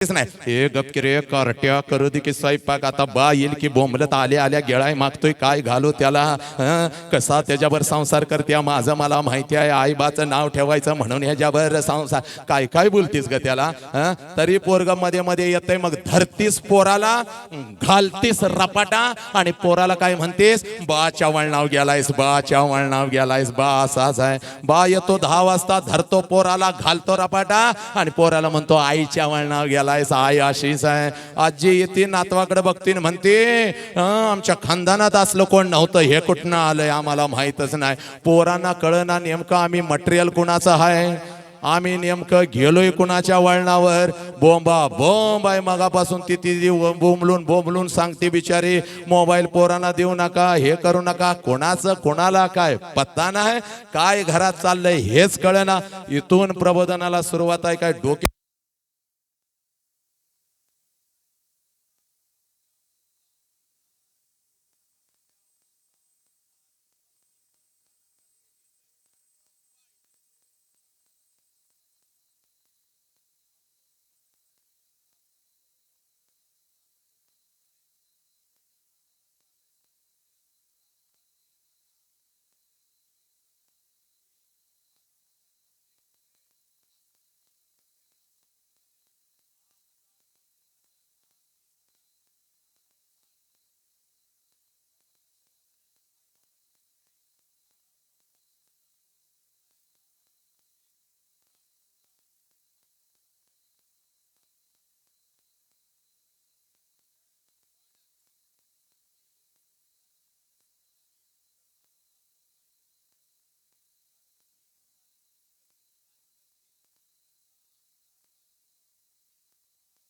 नाही हे गपकी रे कार्ट्या करू दे की स्वयंपाक आता बा येईल की बोंबलत आल्या आल्या गेळाय मागतोय काय घालू त्याला कसा त्याच्यावर संसार करते माझं मला माहिती आहे आईबाचं नाव ठेवायचं म्हणून ह्याच्यावर संसार काय काय बोलतीस ग त्याला तरी पोरग मध्ये मध्ये येतंय मग धरतीस पोराला घालतीस रपाटा आणि पोराला काय म्हणतेस बाच्या वळणाव गेलायस बाच्या वळणाव गेलायस बा असाच आहे बा येतो 10 वाजता धरतो पोराला घालतो रपाटा आणि पोराला म्हणतो आईच्या वळणाव गेला आई अशीच आहे आजी येते नातवाकडे बघतीन म्हणते आमच्या खानदानात असलं कोण नव्हतं हे कुठनं आलंय आम्हाला माहितच नाही पोरांना कळना नेमकं आम्ही मटेरियल कुणाचं आहे आम्ही नेमकं गेलोय कुणाच्या वळणावर बोंबा बोंब आहे मगापासून ती बोंबलून सांगते बिचारी मोबाईल पोरांना देऊ नका हे करू नका कोणाचं कोणाला काय पत्ता नाही काय घरात चाललंय हेच कळना इथून प्रबोधनाला सुरुवात आहे काय डोके